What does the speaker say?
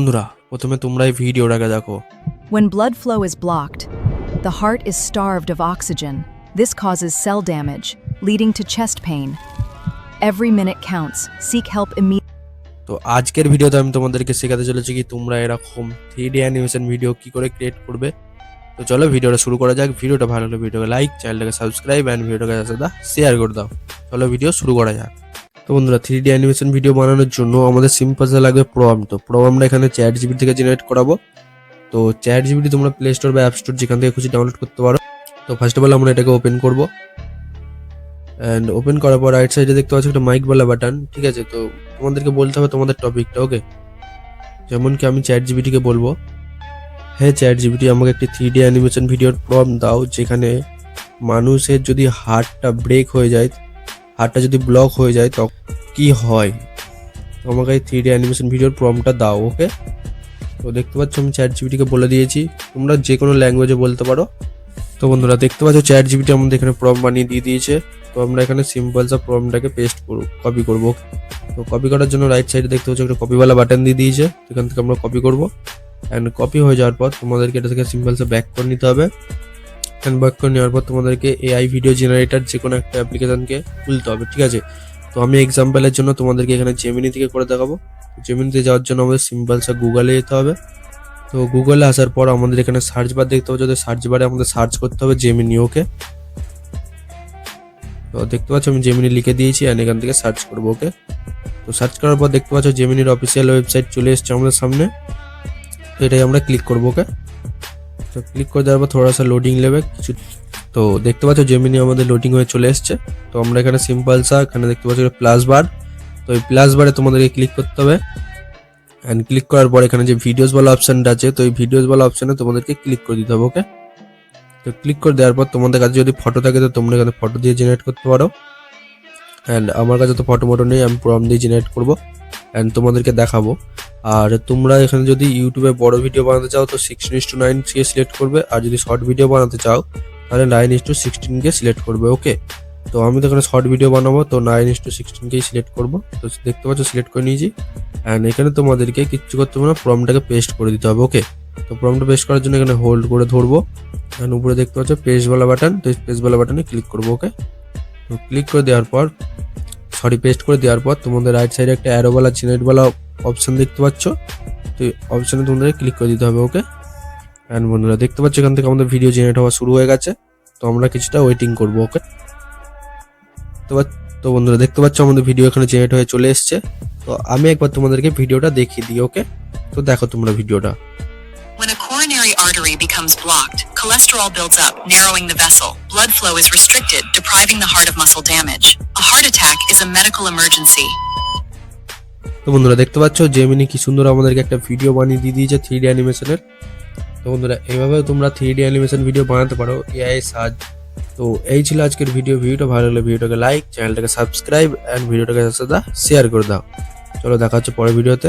বন্ধুরা প্রথমে তোমরা এই ভিডিওটাকে দেখো। When blood flow is blocked, the heart is starved of oxygen. This causes cell damage, leading to chest pain. Every minute counts. Seek help immediately. তো আজকের ভিডিওতে আমি তোমাদেরকে শেখাতে চলেছি কি তোমরা এরকম 3D অ্যানিমেশন ভিডিও কি করে ক্রিয়েট করবে। তো চলো ভিডিওটা শুরু করা যাক। ভিডিওটা ভালো হলে ভিডিওকে লাইক, চ্যানেলটাকে সাবস্ক্রাইব এন্ড ভিডিওটাকে শেয়ার করে দাও। চলো ভিডিও শুরু করা যাক। তো বন্ধুরা 3D অ্যানিমেশন ভিডিও বানানোর জন্য আমাদের সিম্পল লাগবে প্রম্পট। তো প্রম্পটটা এখানে ChatGPT থেকে জেনারেট করাবো। তো ChatGPT তোমরা প্লে স্টোর বা অ্যাপ স্টোর যেখান থেকে খুশি ডাউনলোড করতে পারো। তো ফার্স্ট অফ অল আমরা এটাকে ওপেন করব এন্ড ওপেন করার পর রাইট সাইডে দেখতে পাচ্ছ একটা মাইক বলা বাটন, ঠিক আছে। তো তোমাদেরকে বলতে হবে তোমাদের টপিকটা, ওকে। যেমন কি আমি ChatGPT কে বলবো, হ্যাঁ ChatGPT আমাকে একটি 3D অ্যানিমেশন ভিডিওর প্রম্পট দাও যেখানে মানুষের যদি হার্টটা ব্রেক হয়ে যায়, হার্টটা যদি ব্লক হয়ে যায় তখন কি হয়, তো আমাকে এই 3D অ্যানিমেশন ভিডিওর প্রম্পটটা দাও, ওকে। তো দেখতে পাচ্ছ আমি ChatGPT কে বলে দিয়েছি, তোমরা যে কোনো ল্যাঙ্গুয়েজে বলতে পারো। তো বন্ধুরা দেখতে পাচ্ছ ChatGPT আমাদের এখানে প্রম্পট বানিয়ে দিয়ে দিয়েছে। তো আমরা এখানে সিম্পল সা প্রম্পটটাকে পেস্ট করব, কপি করব। তো কপি করার জন্য রাইট সাইডে দেখতে পাচ্ছ একটা কপিওয়ালা বাটন দিয়ে দিয়েছে, এখান থেকে আমরা কপি করব। এন্ড কপি হয়ে যাওয়ার পর তোমাদেরকে এটা থেকে সিম্পল সা ব্যাক করে নিতে হবে। এন্ড ব্যাক করে নেওয়ার পর তোমাদেরকে AI ভিডিও জেনারেটর যে কোনো একটা অ্যাপ্লিকেশনকে খুলতে হবে, ঠিক আছে। তো আমি এক্সাম্পলের জন্য তোমাদেরকে এখানে জেমিনি থেকে করে দেখাবো। জেমিনিতে যাওয়ার জন্য আমাদের সিম্পল সা গুগলে যেতে হবে। তো গুগলে আসার পর আমাদের এখানে সার্চ বার দেখতে পাচ্ছ, সার্চ বারে আমাদের সার্চ করতে হবে জেমিনি, ওকে। তো দেখতে পাচ্ছ আমি জেমিনি লিখে দিয়েছি এন্ড এখান থেকে সার্চ করবো, ওকে। তো সার্চ করার পর দেখতে পাচ্ছ জেমিনির অফিসিয়াল ওয়েবসাইট চলে এসেছে আমাদের সামনে। তো এটাই আমরা ক্লিক করবো, ওকে। তো ক্লিক করে দেওয়ার পর থোড়া সা লোডিং নেবে কিছু। তো দেখতে পাচ্ছ জেমিনি আমাদের লোডিং হয়ে চলে এসেছে। তো আমরা এখানে সিম্পল সা এখানে দেখতে পাচ্ছ প্লাস বার। তো এই প্লাস বারে তোমাদেরকে ক্লিক করতে হবে এন্ড ক্লিক করার পর এখানে যে ভিডিওস বলা অপশনটা আছে, তো এই ভিডিওস বলা অপশনে তোমাদেরকে ক্লিক করে দিতে হবে, ওকে। তো ক্লিক করে দেওয়ার পর তোমাদের কাছে যদি ফটো থাকে তো তোমরা এখানে ফটো দিয়ে জেনারেট করতে পারো। এন্ড আমার কাছে তো ফটো নেই, আমি প্রম্পট দিয়ে জেনারেট করবো এন্ড তোমাদেরকে দেখাবো। আর তোমরা এখানে যদি ইউটিউবে বড় ভিডিও বানাতে চাও তো 16:9 কে সিলেক্ট করবে, আর যদি শর্ট ভিডিও বানাতে চাও তাহলে 9:16 কে সিলেক্ট করবে, ওকে। তো আমি তো এখানে শর্ট ভিডিও বানাবো, তো 9:16 কেই সিলেক্ট করবো। তো দেখতে পাচ্ছ সিলেক্ট করে নিয়েছি এন্ড এখানে তোমাদেরকে কিচ্ছু করতে হবে না, প্রম্পটটাকে পেস্ট করে দিতে হবে, ওকে। তো প্রম্পটটা পেস্ট করার জন্য এখানে হোল্ড করে ধরবো এন্ড উপরে দেখতে পাচ্ছ পেস্ট ওয়ালা বাটন, তো পেস্ট ওয়ালা বাটনে ক্লিক করবো, ওকে। তো ক্লিক করে দেওয়ার পর পেস্ট করে দেওয়ার পর তোমাদের রাইট সাইডে একটা অ্যারো ওয়ালা জেনারেট ওয়ালা অপশন দেখতে পাচ্ছ, তো এই অপশনে তোমাদের ক্লিক করে দিতে হবে, ওকে। এন্ড বন্ধুরা দেখতে পাচ্ছ এখান থেকে আমাদের ভিডিও জেনারেট হওয়া শুরু হয়ে গেছে। তো আমরা কিছুটা ওয়েটিং করবো, ওকে। তো বন্ধুরা দেখতে পাচ্ছ আমাদের ভিডিও এখানে জেনারেট হয়ে চলে এসেছে। তো আমি একবার তোমাদেরকে ভিডিওটা দেখিয়ে দিই, ওকে। তো দেখো তোমরা ভিডিওটা। When a coronary artery becomes blocked, cholesterol builds up, narrowing the vessel. Blood flow is restricted, depriving the heart of muscle damage. A heart attack is a medical emergency. তো বন্ধুরা দেখতে পাচ্ছ জেমিনি কি সুন্দর আমাদেরকে একটা ভিডিও বানিয়ে দিয়ে দিয়েছে 3D অ্যানিমেশনের। তো বন্ধুরা এইভাবে তোমরা 3D অ্যানিমেশন ভিডিও বানাতে পারো AI এর সাহায্যে। তো এই ছিল আজকের ভিডিওটা ভালো লাগলে ভিডিওটাকে লাইক, চ্যানেলটাকে সাবস্ক্রাইব এন্ড ভিডিওটাকে শেয়ার করে দাও। চলো দেখা হচ্ছে পরের ভিডিওতে।